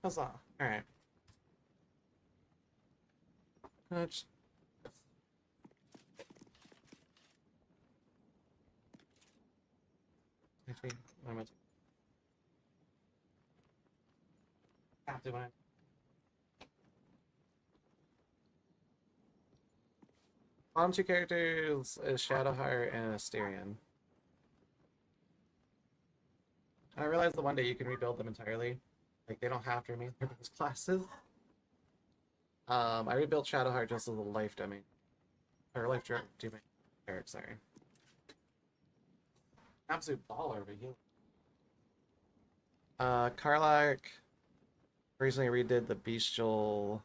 Huzzah. Alright. Actually, what am I doing? Bottom two characters is Shadowheart and Mysterion. And I realized the one day you can rebuild them entirely. Like, they don't have to remain their base classes. I rebuilt Shadowheart just as a life domain. Or life domain. Eric, sorry. Absolute baller over here. Karlach recently redid the Bestial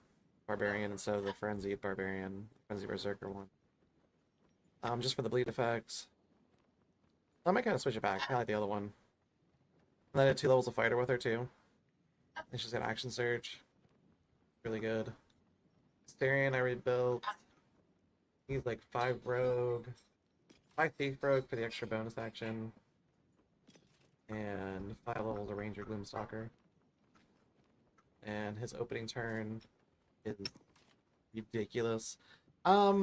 Barbarian instead of the Frenzied Barbarian. Frenzied Berserker one. Just for the bleed effects. I might kind of switch it back. I like the other one. And then I did 2 levels of fighter with her too. And she's got action surge. Really good. Mysterion I rebuilt. He's like 5 rogue. 5 thief rogue for the extra bonus action. And 5 levels of ranger gloomstalker. And his opening turn is ridiculous.